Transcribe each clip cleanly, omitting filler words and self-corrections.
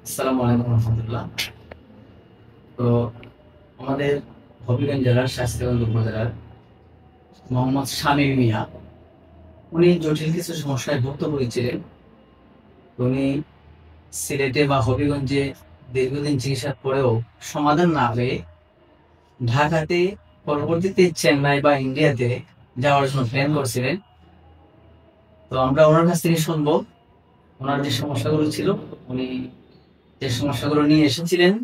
আসসালামু আলাইকুম রহমতুল্লাহ। তো আমাদের হবিগঞ্জ জেলার শাস্ত্রীগঞ্জ উপজেলার মোহাম্মদ শামীম মিয়া, উনি জটিল কিছু সমস্যায় ভুক্ত হয়েছিলেন। উনি সিলেটে বা হবিগঞ্জে দীর্ঘদিন চিকিৎসার পরেও সমাধান না পেয়ে ঢাকাতে, পরবর্তীতে চেন্নাই বা ইন্ডিয়াতে যাওয়ার জন্য প্ল্যান করছিলেন। তো আমরা ওনার কাছ থেকে শুনবো ওনার যে সমস্যাগুলো ছিল, উনি যে সমস্যাগুলো নিয়ে এসেছিলেন।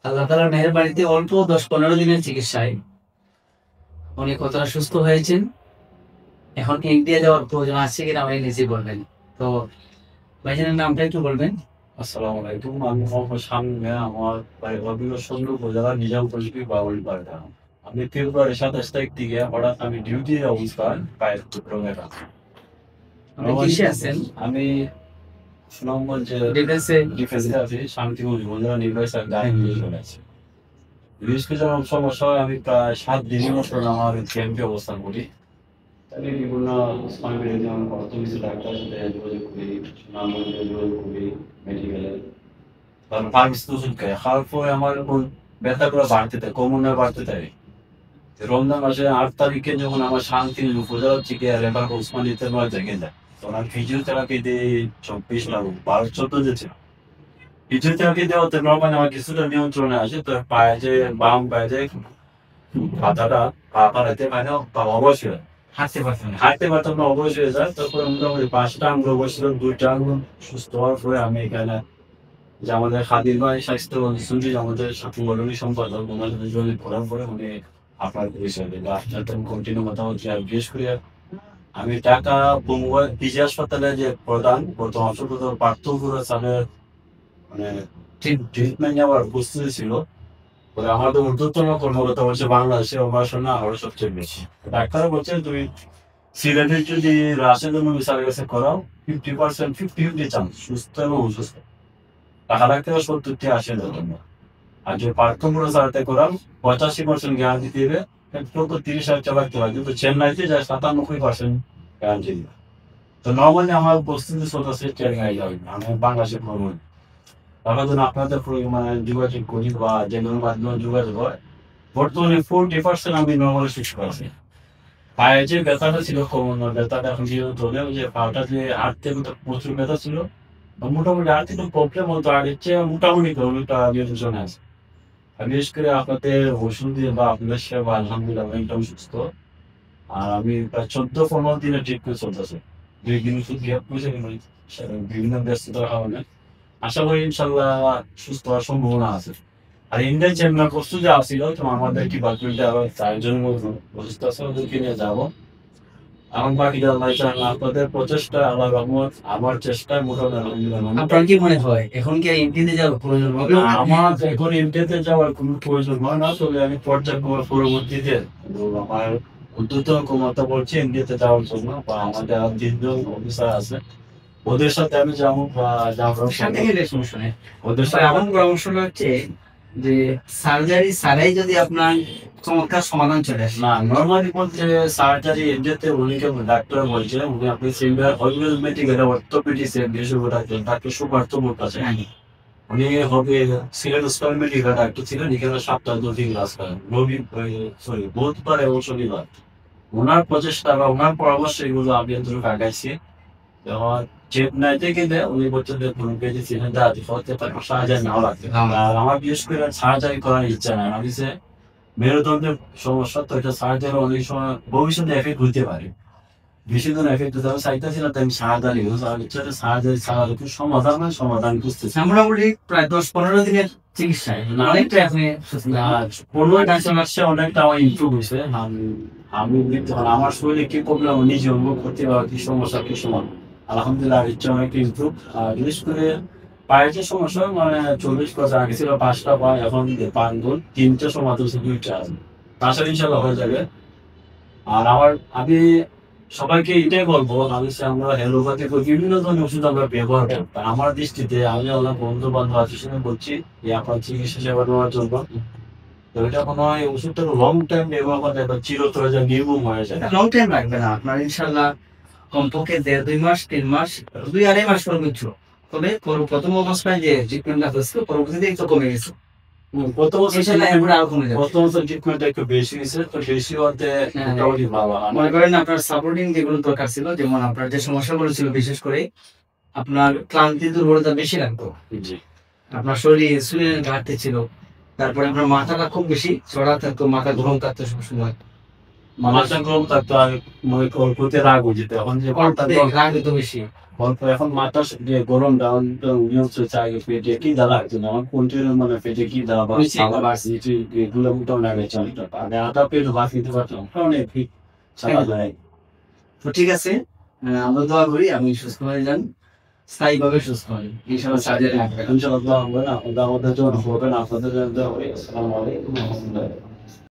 আল্লাহ তাআলার মেহেরবানিতে অল্প 10-15 দিনের চিকিৎসায় উনি কতটা সুস্থ হয়েছেন, এখন ইন্ডিয়া যাওয়ার প্রয়োজন আছে কিনা উনি নিজে বলবেন। তো ভাইজানের নামটা একটু বলবেন। আসসালামু আলাইকুম। আমি মোহাম্মদ শামীম মিয়া। আমার বাড়ি হবিগঞ্জ সদর উপজেলা নিজামপুর বাউলিপাড়া। আমি ফেব্রুয়ারি 27 তারিখ থেকে হঠাৎ আমি ডিউটি অবস্থায় পায়ের টুকরোমের আপনি কিসে আছেন? আমি সুনামগঞ্জে ডিফেন্সে। ডিফেন্সে আছি, শান্তিগঞ্জ উপজেলা নির্বাহী স্যার গায়ে চলে আছে। বিশেষ করে যখন সমস্যা হয় আমি প্রায় 7 দিনের মতো আমার ক্যাম্পে অবস্থান করি। আমি বিভিন্ন সময় পেলে যেমন কত কিছু ডাক্তার সাথে যোগাযোগ করি, সুনামগঞ্জে যোগাযোগ করি, মেডিকেলে। কারণ ফার্মেসিতে ওষুধ খাই, খাওয়ার পরে আমার এখন ব্যথাগুলো বাড়তে থাকে, কোমরে বাড়তে থাকে। রমজান মাসে 8 তারিখে যখন আমার শান্তি উপজেলা থেকে রেফার ওসমানীতে থেকে যায়, তখন আমি ফিজিওথেরাপি দিয়ে 24 লাখ 12-14 যেছিল। ফিজিওথেরাপি দেওয়াতে নর্মালি আমার কিছুটা নিয়ন্ত্রণে আসে। তো পায়ে যে বাম পায়ে যে পাতাটা পা পাড়াতে পারে না, পা অবশ হয়ে যায়। হাঁটতে পারতাম না, অবশ হয়ে যায়। তারপরে মোটামুটি 5টা আঙ্গুল বসছিল, 2টা আঙ্গুল সুস্থ হওয়ার পরে আমি এখানে যে আমাদের খাদির ভাই স্বাস্থ্য সুন্দরী আমাদের সংগঠনের সম্পাদক, ওনার সাথে যোগাযোগ করার পরে উনি আপনার পরিচয় দিল। আপনার তো কন্টিনিউ কথা হচ্ছে। আর বিশেষ করে আমি ঢাকা পিজি হাসপাতালে যে প্রথম অংশগ্রহণ পার্থক্য স্যারের মানে ট্রিটমেন্ট নেওয়ার প্রস্তুতি ছিল। পরে আমাদের ঊর্ধ্বতন কর্মকর্তা বলছে বাংলাদেশে অপারেশন আরো সবচেয়ে বেশি। ডাক্তার বলছে তুমি সিলেটের যদি রাশেদ স্যারের কাছে করাও 50% 50-50 চান্স সুস্থ এবং অসুস্থ। টাকা লাগতে 70-টি আসে না জন্য। আর যদি পার্থক্য সারাতে করাম 85% গ্যারান্টি দিবে, তো 30,000 চালাতে হয়। কিন্তু চেন্নাইতে যায় 97% গ্যারান্টি দিবে। তো নর্মালি আমার প্রস্তুতি চলতেছে চেন্নাই যাবে, আমি বাংলাদেশে ভ্রমণ। তারপর জন্য আপনাদের মানে যোগাযোগ করি বা যে কোনো মাধ্যমে যোগাযোগ হয়। বর্তমানে 40% আমি নর্মালি সুস্থ আছি। পায়ে যে ব্যথাটা ছিল কোমর ব্যথাটা এখন যেহেতু ধরে যে পাটা যে হাঁটতে প্রচুর ব্যথা ছিল, মোটামুটি আর্থিক প্রবলেম হতো। আর হচ্ছে মোটামুটি অনেকটা নিয়ন্ত্রণে আছে। আর বিশেষ করে আপনাদের ওষুধ দিয়ে বা আপনাদের সেবা আলহামদুলিল্লাহ অনেকটা সুস্থ। আর আমি প্রায় 14-15 দিনের ট্রিটমেন্ট চলতেছে। 2 দিন ওষুধ গ্যাপ করেছে বিভিন্ন ব্যস্ততার কারণে। আশা করি ইনশাল্লাহ সুস্থ হওয়ার সম্ভাবনা আছে। আর ইন্ডিয়ান চেম্বার প্রস্তুতি আসছিল, তো আমাদের ডিপার্টমেন্টে আবার 4 জন অসুস্থ আছে, ওদেরকে নিয়ে যাবো। আমার বাকি আপনাদের প্রচেষ্টা আল্লাহ রহমত, আমার চেষ্টায় মোটামুটি আলহামদুলিল্লাহ। আপনার কি মনে হয় এখন কি ইন্ডিয়াতে যাওয়ার প্রয়োজন হবে? আমার এখন ইন্ডিয়াতে যাওয়ার কোনো প্রয়োজন হয় না। তবে আমি পর্যায়ক্রমে পরবর্তীতে আমার উদ্যোতন ক্ষমতা বলছি ইন্ডিয়াতে যাওয়ার জন্য, বা আমাদের আর 3 জন অফিসার আছে, ওদের সাথে আমি যাবো বা যাওয়ার সাথে গেলে সমস্যা নেই। ওদের তবে সাথে আমার পরামর্শটা হচ্ছে যে সার্জারি ছাড়াই যদি আপনার চমৎকার সমাধান চলে আসে। না, নর্মালি বলতে সার্জারি ইন্ডিয়াতে উনিকে ডাক্তার বলছে উনি আপনি সিলভার হবিগঞ্জ মেডিকেল অর্থোপেডিক্স এর বিশেষজ্ঞ ডাক্তার সুপার্থ মুখ আছে। উনি হবে সিলেট স্কয়ার মেডিকেল ডাক্তার ছিলেন, এখানে সপ্তাহে 2 দিন ক্লাস করেন, বুধবার এবং শনিবার। ওনার প্রচেষ্টা বা ওনার পরামর্শ এগুলো আমি যতটুকু আগাইছি। যেমন চেন্নাইতে গেলে উনি বলছেন যে কোনো পেজে ছিলেন দাঁড়াতে হতে পারে সার্জারি নাও লাগবে। আর আমার বিশেষ করে সার্জারি করার ইচ্ছা নাই। আমি যে মেরুদণ্ডের সমস্যা, তো এটা সার্জারি অনেক সময় ভবিষ্যতে এফেক্ট হইতে পারে, বেশি দিন এফেক্ট হতে হবে চাইতেছি না। তাই আমি সার্জারি সার্জারি ছাড়া একটু সমাধান হয়, সমাধান খুঁজতেছি। মোটামুটি প্রায় 10-15 দিনের চিকিৎসায় অনেকটা আপনি সুস্থ। 15 মাসে অনেকটা আমার ইমপ্রুভ হয়েছে। আমি তখন আমার শরীরে কি প্রবলেম নিজে অনুভব করতে পারবো, কি সমস্যা কি সমান। আলহামদুলিল্লাহ ইচ্ছা অনেকটা ইমপ্রুভ। আর বিশেষ করে পায়ের যে সমস্যা, মানে 40 বছর আগে ছিল 5টা পা, এখন 5 গুণ 3টে সমাধান 2টা আছে। তাছাড়া ইনশাল্লাহ হয়ে যাবে। আর আমি সবাইকে এটাই বলবো, আমি আমরা হেলোপ্যাথি বিভিন্ন ধরনের ওষুধ আমরা ব্যবহার করি। আমার দৃষ্টিতে আমি আমার বন্ধু বান্ধব আত্মীয় বলছি যে আপনার চিকিৎসা সেবা নেওয়ার জন্য, তো এটা কোনো হয় ওষুধটা লং টাইম ব্যবহার করা যায়, চিরতরে যা নির্মূল হয়ে যায়। লং টাইম লাগবে না আপনার, ইনশাল্লাহ কমপক্ষে 1.5-2 মাস 3 মাস 2-2.5 মাস সর্বোচ্চ তবে প্রথম অবস্থায় যে ট্রিটমেন্টটা হয়েছিল পরবর্তীতে একটু কমে গেছে। গত বছর ইনশাআল্লাহ এরপরে আরো কমে যাবে। গত বছর ট্রিটমেন্টটা একটু বেশি হয়েছে, তো বেশি হতে হ্যাঁ। মোটামুটি ভালো। মনে করেন আপনার সাপোর্টিং যেগুলো দরকার ছিল, যেমন আপনার যে সমস্যাগুলো ছিল বিশেষ করে আপনার ক্লান্তি দুর্বলতা বেশি লাগতো, জি আপনার শরীরে ইনসুলিনের ঘাটতি ছিল, তারপরে আপনার মাথাটা খুব বেশি চড়া থাকতো, মাথা গরম থাকতো সবসময়, মাথা গরম থাকতো, আর মনে করি প্রতি রাগ যেত। এখন যে রাগ হতো বেশি। অল্প এখন মাথা যে গরম ডাউন নিয়ন্ত্রণ চাই পেটে কি দ্বারা লাগতো না, আমার কন্টিনিউ মানে পেটে কি দ্বারা বা নিশ্চয়ই। খাবার আসছে এগুলো মোটামুটি আগে চলতো, আগে আধা পেট ভাত নিতে পারতাম, অনেক ঠিক চালা যায়। তো ঠিক আছে, আমরা দোয়া করি আপনি সুস্থ হয়ে যান, স্থায়ীভাবে সুস্থ হন ইনশাআল্লাহ। সার্জারি ইনশাআল্লাহ হবে না, আমাদের জন্য হবে না, আপনাদের জন্য হবে। আসসালামু আলাইকুম ওয়া রাহমাতুল্লাহ।